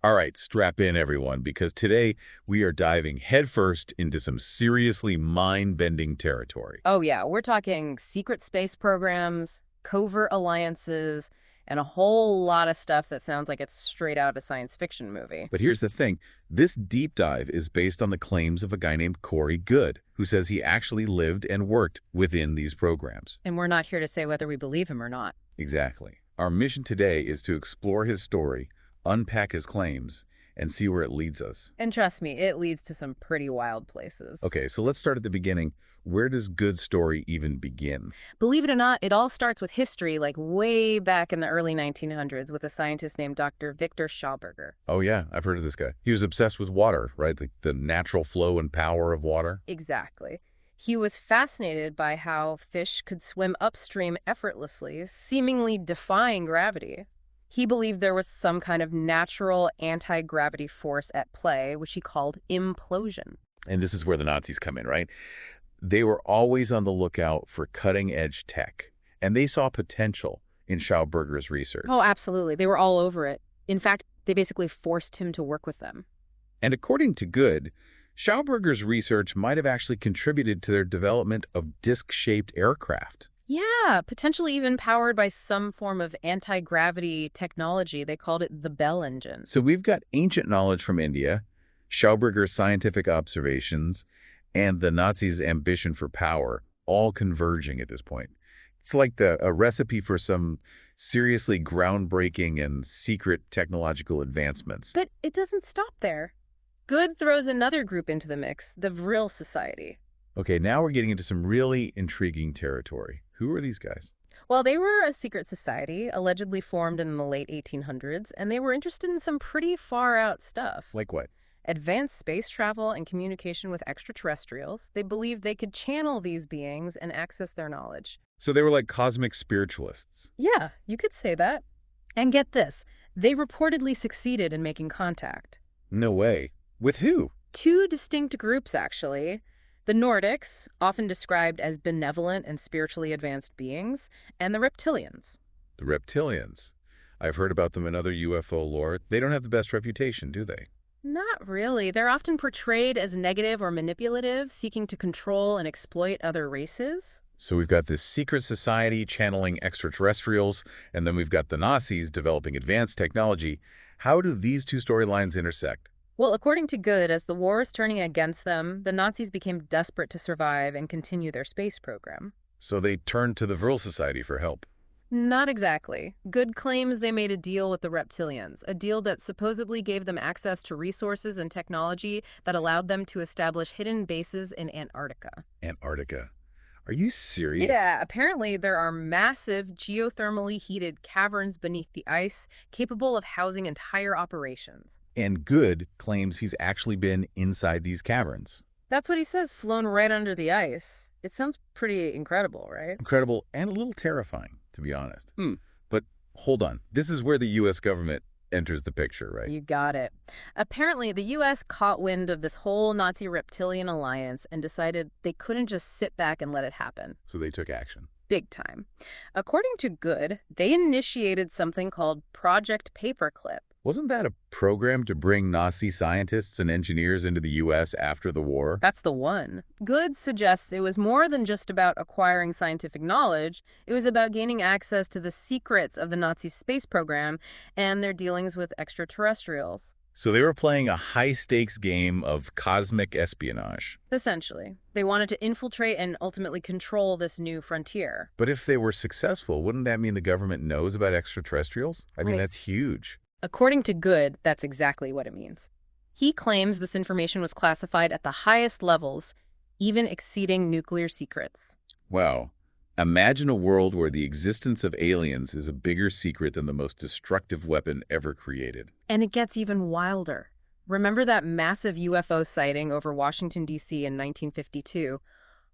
All right, strap in, everyone, because today we are diving headfirst into some seriously mind-bending territory. Oh, yeah, we're talking secret space programs, covert alliances, and a whole lot of stuff that sounds like it's straight out of a science fiction movie. But here's the thing. This deep dive is based on the claims of a guy named Corey Goode, who says he actually lived and worked within these programs. And we're not here to say whether we believe him or not. Exactly. Our mission today is to explore his story, unpack his claims, and see where it leads us. And trust me, it leads to some pretty wild places. Okay, so let's start at the beginning. Where does Goode's story even begin? Believe it or not, it all starts with history, like way back in the early 1900s with a scientist named Dr. Victor Schauberger. Oh, yeah, I've heard of this guy. He was obsessed with water, right? The natural flow and power of water. Exactly. He was fascinated by how fish could swim upstream effortlessly, seemingly defying gravity. He believed there was some kind of natural anti-gravity force at play, which he called implosion. And this is where the Nazis come in, right? They were always on the lookout for cutting-edge tech, and they saw potential in Schauberger's research. Oh, absolutely. They were all over it. In fact, they basically forced him to work with them. And according to Goode, Schauberger's research might have actually contributed to their development of disc-shaped aircraft. Yeah, potentially even powered by some form of anti-gravity technology. They called it the Bell engine. So we've got ancient knowledge from India, Schauberger's scientific observations, and the Nazis' ambition for power, all converging at this point. It's like a recipe for some seriously groundbreaking and secret technological advancements. But it doesn't stop there. Good throws another group into the mix, the Vril Society. Okay, now we're getting into some really intriguing territory. Who are these guys? Well, they were a secret society, allegedly formed in the late 1800s, and they were interested in some pretty far-out stuff. Like what? Advanced space travel and communication with extraterrestrials. They believed they could channel these beings and access their knowledge. So they were like cosmic spiritualists. Yeah, you could say that. And get this, they reportedly succeeded in making contact. No way. With who? Two distinct groups, actually. The Nordics, often described as benevolent and spiritually advanced beings, and the reptilians. The reptilians. I've heard about them in other UFO lore. They don't have the best reputation, do they? Not really. They're often portrayed as negative or manipulative, seeking to control and exploit other races. So we've got this secret society channeling extraterrestrials, and then we've got the Nazis developing advanced technology. How do these two storylines intersect? Well, according to Good, as the war is turning against them, the Nazis became desperate to survive and continue their space program. So they turned to the Vril Society for help. Not exactly. Good claims they made a deal with the reptilians, a deal that supposedly gave them access to resources and technology that allowed them to establish hidden bases in Antarctica. Antarctica. Are you serious? Yeah, apparently there are massive geothermally heated caverns beneath the ice capable of housing entire operations. And Goode claims he's actually been inside these caverns. That's what he says, flown right under the ice. It sounds pretty incredible, right? Incredible and a little terrifying, to be honest. Hmm. But hold on. This is where the U.S. government enters the picture, right? You got it. Apparently, the U.S. caught wind of this whole Nazi reptilian alliance and decided they couldn't just sit back and let it happen. So they took action. Big time. According to Good, they initiated something called Project Paperclip. Wasn't that a program to bring Nazi scientists and engineers into the U.S. after the war? That's the one. Good suggests it was more than just about acquiring scientific knowledge. It was about gaining access to the secrets of the Nazi space program and their dealings with extraterrestrials. So they were playing a high-stakes game of cosmic espionage. Essentially, they wanted to infiltrate and ultimately control this new frontier. But if they were successful, wouldn't that mean the government knows about extraterrestrials? I mean, Right. that's huge. According to Good, that's exactly what it means. He claims this information was classified at the highest levels, even exceeding nuclear secrets. Wow. Imagine a world where the existence of aliens is a bigger secret than the most destructive weapon ever created. And it gets even wilder. Remember that massive UFO sighting over Washington, D.C. in 1952?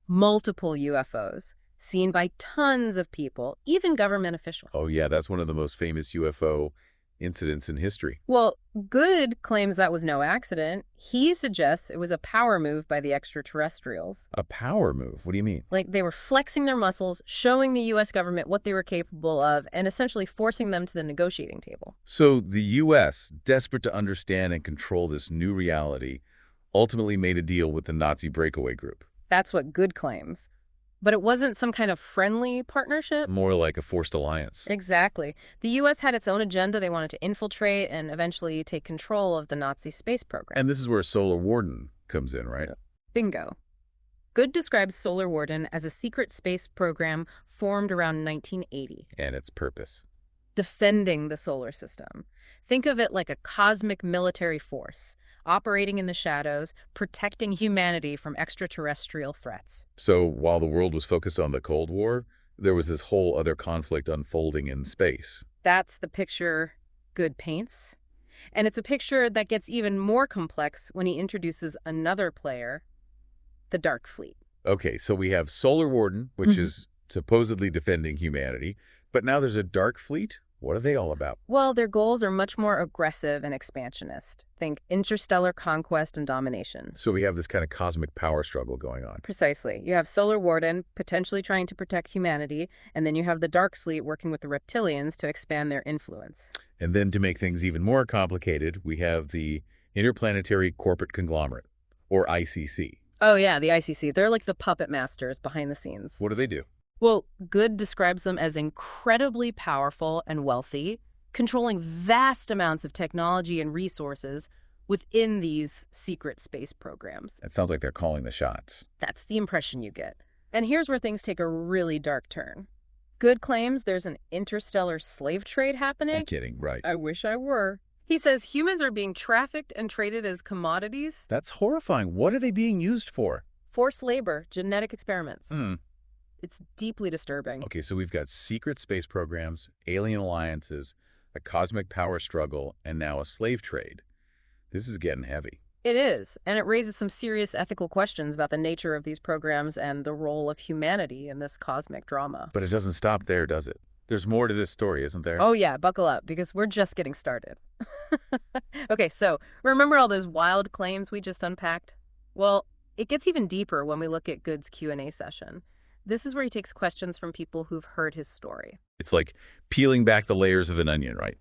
Multiple UFOs, seen by tons of people, even government officials. Oh yeah, that's one of the most famous UFO incidents in history. Well, Good claims that was no accident. He suggests it was a power move by the extraterrestrials. A power move? What do you mean? Like they were flexing their muscles, showing the U.S. government what they were capable of, and essentially forcing them to the negotiating table. So the U.S., desperate to understand and control this new reality, ultimately made a deal with the Nazi breakaway group. That's what Good claims. But it wasn't some kind of friendly partnership. More like a forced alliance. Exactly. The U.S. had its own agenda. They wanted to infiltrate and eventually take control of the Nazi space program. And this is where Solar Warden comes in, right? Bingo. Good describes Solar Warden as a secret space program formed around 1980. And its purpose. Defending the solar system. Think of it like a cosmic military force, operating in the shadows, protecting humanity from extraterrestrial threats. So while the world was focused on the Cold War, there was this whole other conflict unfolding in space. That's the picture Good paints. And it's a picture that gets even more complex when he introduces another player, the Dark Fleet. Okay, so we have Solar Warden, which is supposedly defending humanity, but now there's a Dark Fleet? What are they all about? Well, their goals are much more aggressive and expansionist. Think interstellar conquest and domination. So we have this kind of cosmic power struggle going on. Precisely. You have Solar Warden potentially trying to protect humanity, and then you have the Dark Fleet working with the reptilians to expand their influence. And then to make things even more complicated, we have the Interplanetary Corporate Conglomerate, or ICC. Oh yeah, the ICC. They're like the puppet masters behind the scenes. What do they do? Well, Good describes them as incredibly powerful and wealthy, controlling vast amounts of technology and resources within these secret space programs. It sounds like they're calling the shots. That's the impression you get. And here's where things take a really dark turn. Good claims there's an interstellar slave trade happening. I'm kidding, right? I wish I were. He says humans are being trafficked and traded as commodities. That's horrifying. What are they being used for? Forced labor, genetic experiments. Hmm. It's deeply disturbing. Okay, so we've got secret space programs, alien alliances, a cosmic power struggle, and now a slave trade. This is getting heavy. It is, and it raises some serious ethical questions about the nature of these programs and the role of humanity in this cosmic drama. But it doesn't stop there, does it? There's more to this story, isn't there? Oh yeah, buckle up, because we're just getting started. Okay, so remember all those wild claims we just unpacked? Well, it gets even deeper when we look at Good's Q&A session. This is where he takes questions from people who've heard his story. It's like peeling back the layers of an onion, right?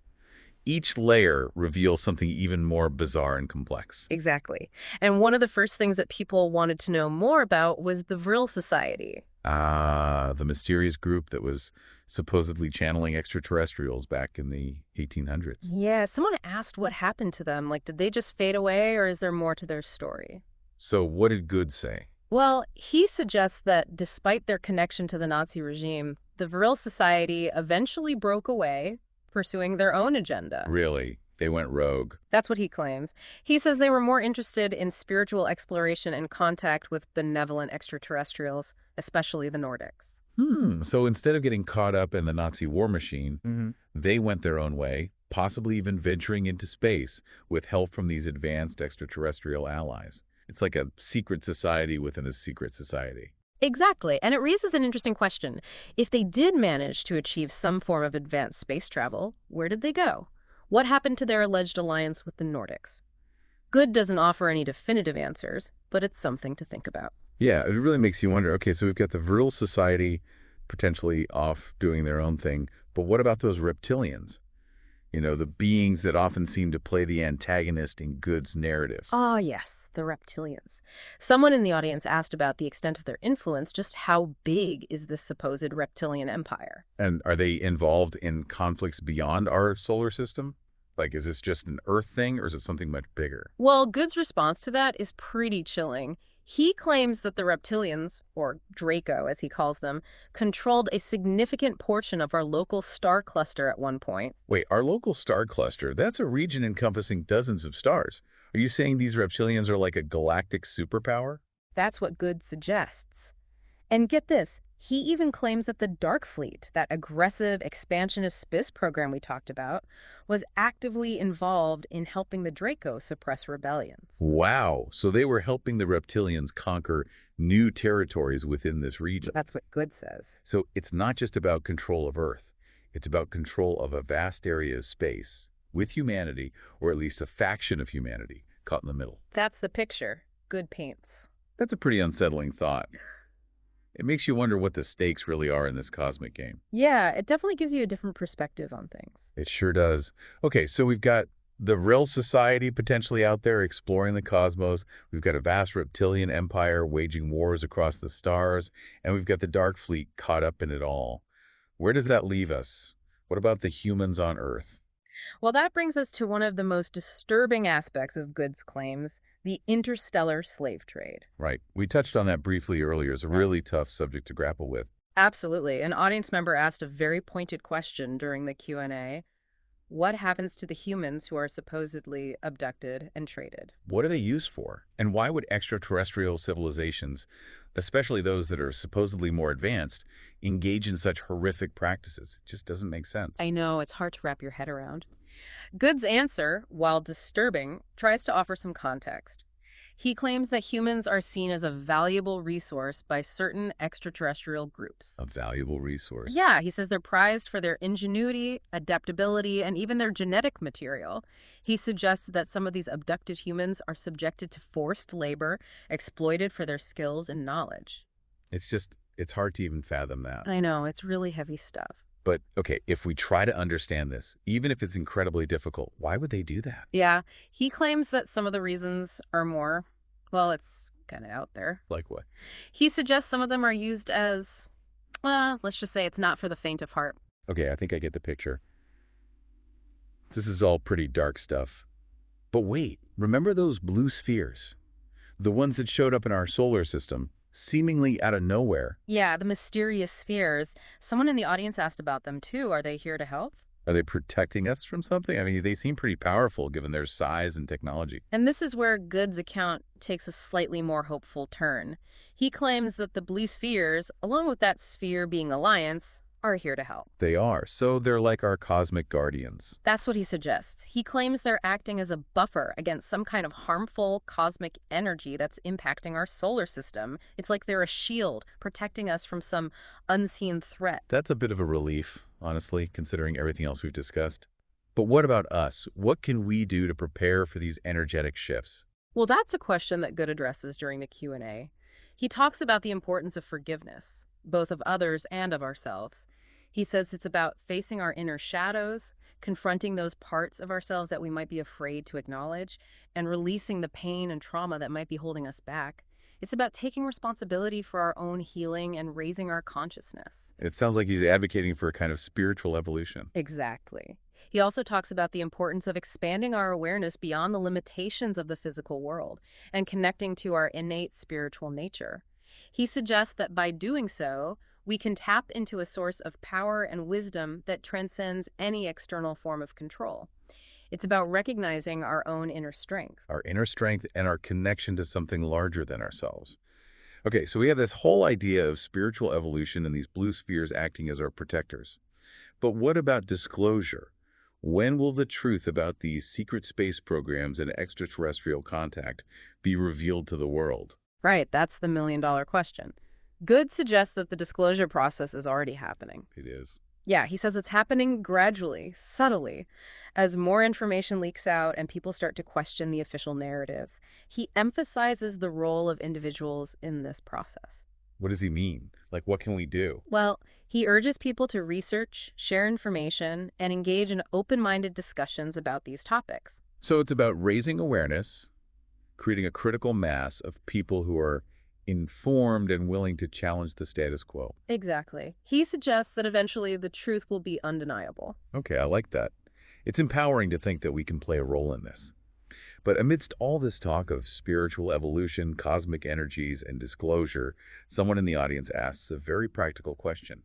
Each layer reveals something even more bizarre and complex. Exactly. And one of the first things that people wanted to know more about was the Vril Society. The mysterious group that was supposedly channeling extraterrestrials back in the 1800s. Yeah, someone asked what happened to them. Like, did they just fade away, or is there more to their story? So what did Good say? Well, he suggests that despite their connection to the Nazi regime, the Vril Society eventually broke away, pursuing their own agenda. Really? They went rogue. That's what he claims. He says they were more interested in spiritual exploration and contact with benevolent extraterrestrials, especially the Nordics. So instead of getting caught up in the Nazi war machine, they went their own way, possibly even venturing into space with help from these advanced extraterrestrial allies. It's like a secret society within a secret society. Exactly, and it raises an interesting question. If they did manage to achieve some form of advanced space travel, where did they go? What happened to their alleged alliance with the Nordics? Good doesn't offer any definitive answers, but it's something to think about. Yeah, it really makes you wonder, okay, so we've got the Vril Society potentially off doing their own thing, but what about those reptilians? You know, the beings that often seem to play the antagonist in Good's narrative. Ah, yes, the reptilians. Someone in the audience asked about the extent of their influence. Just how big is this supposed reptilian empire? And are they involved in conflicts beyond our solar system? Like, is this just an Earth thing, or is it something much bigger? Well, Good's response to that is pretty chilling. He claims that the reptilians, or Draco as he calls them, controlled a significant portion of our local star cluster at one point. Wait, our local star cluster, that's a region encompassing dozens of stars. Are you saying these reptilians are like a galactic superpower? That's what Good suggests. And get this, he even claims that the Dark Fleet, that aggressive expansionist space program we talked about, was actively involved in helping the Draco suppress rebellions. Wow, so they were helping the reptilians conquer new territories within this region. That's what Good says. So it's not just about control of Earth. It's about control of a vast area of space, with humanity, or at least a faction of humanity, caught in the middle. That's the picture. Good paints. That's a pretty unsettling thought. It makes you wonder what the stakes really are in this cosmic game. Yeah, it definitely gives you a different perspective on things. It sure does. Okay, so we've got the real society potentially out there exploring the cosmos. We've got a vast reptilian empire waging wars across the stars, and we've got the Dark Fleet caught up in it all. Where does that leave us? What about the humans on Earth? Well, that brings us to one of the most disturbing aspects of Good's claims, the interstellar slave trade. Right. We touched on that briefly earlier. It's a really tough subject to grapple with. Absolutely. An audience member asked a very pointed question during the Q&A. What happens to the humans who are supposedly abducted and traded? What are they used for? And why would extraterrestrial civilizations, especially those that are supposedly more advanced, engage in such horrific practices? It just doesn't make sense. I know, it's hard to wrap your head around. Good's answer, while disturbing, tries to offer some context. He claims that humans are seen as a valuable resource by certain extraterrestrial groups. A valuable resource. Yeah, he says they're prized for their ingenuity, adaptability, and even their genetic material. He suggests that some of these abducted humans are subjected to forced labor, exploited for their skills and knowledge. It's hard to even fathom that. I know, it's really heavy stuff. But, okay, if we try to understand this, even if it's incredibly difficult, why would they do that? Yeah, he claims that some of the reasons are more, well, it's kind of out there. Like what? He suggests some of them are used as, let's just say it's not for the faint of heart. Okay, I think I get the picture. This is all pretty dark stuff. But wait, remember those blue spheres? The ones that showed up in our solar system, seemingly out of nowhere. Yeah, the mysterious spheres. Someone in the audience asked about them too. Are they here to help? Are they protecting us from something? I mean, they seem pretty powerful given their size and technology. And this is where Good's account takes a slightly more hopeful turn. He claims that the blue spheres, along with that sphere being Alliance, are here to help. They are, so they're like our cosmic guardians. That's what he suggests. He claims they're acting as a buffer against some kind of harmful cosmic energy that's impacting our solar system. It's like they're a shield protecting us from some unseen threat. That's a bit of a relief, honestly, considering everything else we've discussed. But what about us? What can we do to prepare for these energetic shifts? Well, that's a question that Good addresses during the Q&A. He talks about the importance of forgiveness, both of others and of ourselves. He says it's about facing our inner shadows, confronting those parts of ourselves that we might be afraid to acknowledge, and releasing the pain and trauma that might be holding us back. It's about taking responsibility for our own healing and raising our consciousness. It sounds like he's advocating for a kind of spiritual evolution. Exactly. He also talks about the importance of expanding our awareness beyond the limitations of the physical world and connecting to our innate spiritual nature. He suggests that by doing so, we can tap into a source of power and wisdom that transcends any external form of control. It's about recognizing our own inner strength. Our inner strength and our connection to something larger than ourselves. Okay, so we have this whole idea of spiritual evolution and these blue spheres acting as our protectors. But what about disclosure? When will the truth about these secret space programs and extraterrestrial contact be revealed to the world? Right, that's the million-dollar question. Good suggests that the disclosure process is already happening. It is. Yeah, he says it's happening gradually, subtly, as more information leaks out and people start to question the official narratives. He emphasizes the role of individuals in this process. What does he mean? Like, what can we do? Well, he urges people to research, share information, and engage in open-minded discussions about these topics. So it's about raising awareness, creating a critical mass of people who are informed and willing to challenge the status quo. Exactly. He suggests that eventually the truth will be undeniable. Okay, I like that. It's empowering to think that we can play a role in this. But amidst all this talk of spiritual evolution, cosmic energies, and disclosure, someone in the audience asks a very practical question.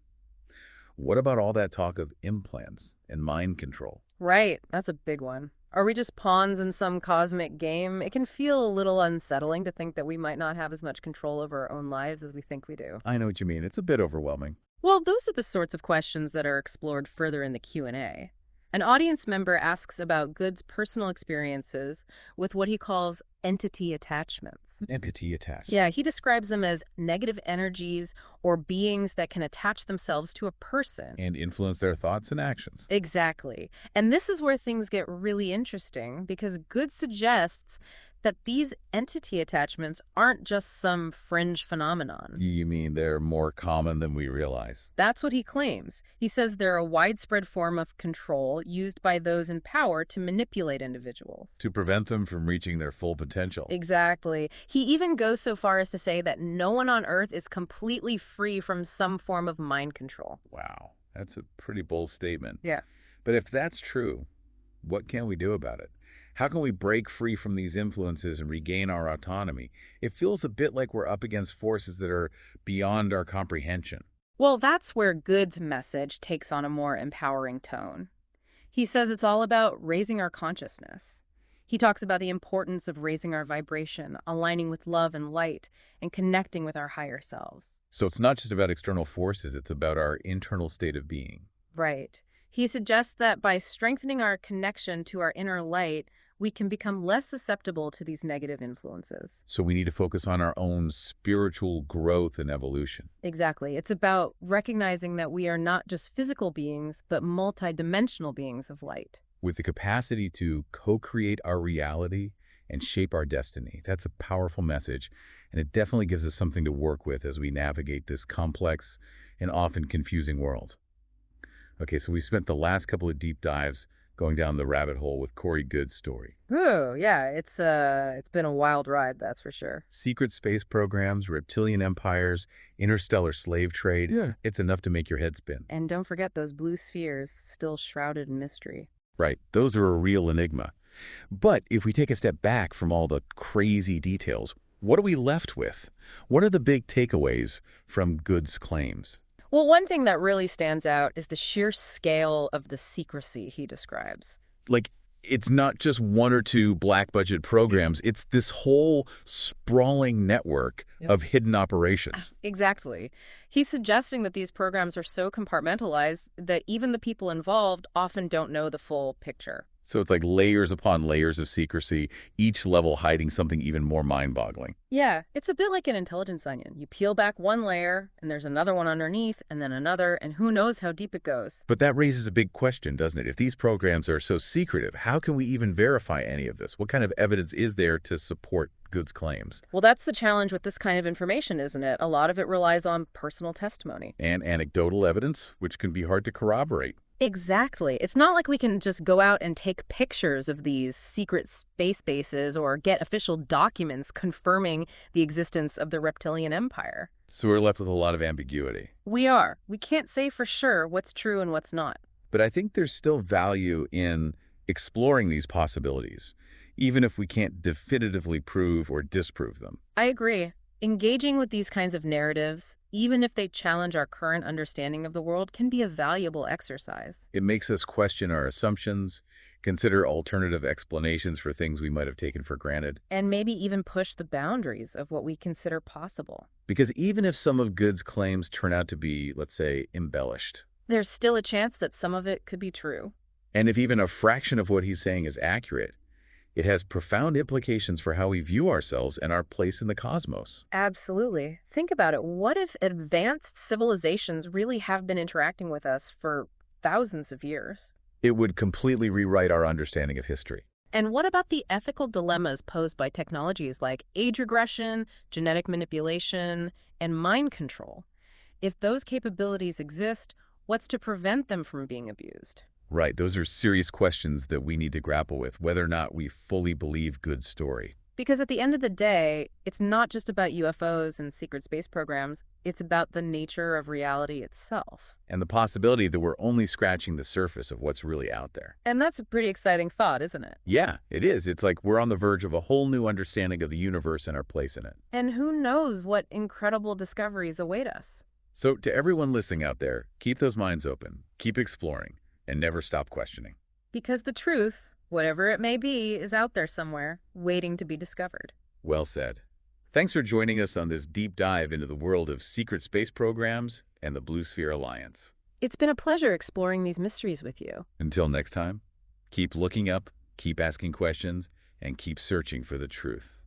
What about all that talk of implants and mind control? Right, that's a big one. Are we just pawns in some cosmic game? It can feel a little unsettling to think that we might not have as much control over our own lives as we think we do. I know what you mean. It's a bit overwhelming. Well, those are the sorts of questions that are explored further in the Q&A. An audience member asks about Good's personal experiences with what he calls entity attachments. Entity attached. Yeah, he describes them as negative energies or beings that can attach themselves to a person. And influence their thoughts and actions. Exactly. And this is where things get really interesting because Good suggests that these entity attachments aren't just some fringe phenomenon. You mean they're more common than we realize? That's what he claims. He says they're a widespread form of control used by those in power to manipulate individuals. To prevent them from reaching their full potential. Exactly. He even goes so far as to say that no one on Earth is completely free from some form of mind control. Wow, that's a pretty bold statement. Yeah. But if that's true, what can we do about it? How can we break free from these influences and regain our autonomy? It feels a bit like we're up against forces that are beyond our comprehension. Well, that's where Good's message takes on a more empowering tone. He says it's all about raising our consciousness. He talks about the importance of raising our vibration, aligning with love and light, and connecting with our higher selves. So it's not just about external forces, it's about our internal state of being. Right. He suggests that by strengthening our connection to our inner light, we can become less susceptible to these negative influences. So we need to focus on our own spiritual growth and evolution. Exactly. It's about recognizing that we are not just physical beings, but multidimensional beings of light. With the capacity to co-create our reality and shape our destiny. That's a powerful message, and it definitely gives us something to work with as we navigate this complex and often confusing world. Okay, so we spent the last couple of deep dives going down the rabbit hole with Corey Good's story. Oh, yeah, it's been a wild ride, that's for sure. Secret space programs, reptilian empires, interstellar slave trade. Yeah. It's enough to make your head spin. And don't forget those blue spheres, still shrouded in mystery. Right, those are a real enigma. But if we take a step back from all the crazy details, what are we left with? What are the big takeaways from Good's claims? Well, one thing that really stands out is the sheer scale of the secrecy he describes. Like, it's not just one or two black budget programs. It's this whole sprawling network of hidden operations. Exactly. He's suggesting that these programs are so compartmentalized that even the people involved often don't know the full picture. So it's like layers upon layers of secrecy, each level hiding something even more mind-boggling. Yeah, it's a bit like an intelligence onion. You peel back one layer, and there's another one underneath, and then another, and who knows how deep it goes. But that raises a big question, doesn't it? If these programs are so secretive, how can we even verify any of this? What kind of evidence is there to support Good's claims? Well, that's the challenge with this kind of information, isn't it? A lot of it relies on personal testimony. And anecdotal evidence, which can be hard to corroborate. Exactly. It's not like we can just go out and take pictures of these secret space bases or get official documents confirming the existence of the reptilian empire. So we're left with a lot of ambiguity. We are. We can't say for sure what's true and what's not. But I think there's still value in exploring these possibilities, even if we can't definitively prove or disprove them. I agree. Engaging with these kinds of narratives, even if they challenge our current understanding of the world, can be a valuable exercise. It makes us question our assumptions, consider alternative explanations for things we might have taken for granted. And maybe even push the boundaries of what we consider possible. Because even if some of Good's claims turn out to be, let's say, embellished, there's still a chance that some of it could be true. And if even a fraction of what he's saying is accurate, it has profound implications for how we view ourselves and our place in the cosmos. Absolutely. Think about it. What if advanced civilizations really have been interacting with us for thousands of years? It would completely rewrite our understanding of history. And what about the ethical dilemmas posed by technologies like age regression, genetic manipulation, and mind control? If those capabilities exist, what's to prevent them from being abused? Right. Those are serious questions that we need to grapple with, whether or not we fully believe Good's story. Because at the end of the day, it's not just about UFOs and secret space programs. It's about the nature of reality itself. And the possibility that we're only scratching the surface of what's really out there. And that's a pretty exciting thought, isn't it? Yeah, it is. It's like we're on the verge of a whole new understanding of the universe and our place in it. And who knows what incredible discoveries await us. So to everyone listening out there, keep those minds open, keep exploring, and never stop questioning. Because the truth, whatever it may be, is out there somewhere, waiting to be discovered. Well said. Thanks for joining us on this deep dive into the world of secret space programs and the Blue Sphere Alliance. It's been a pleasure exploring these mysteries with you. Until next time, keep looking up, keep asking questions, and keep searching for the truth.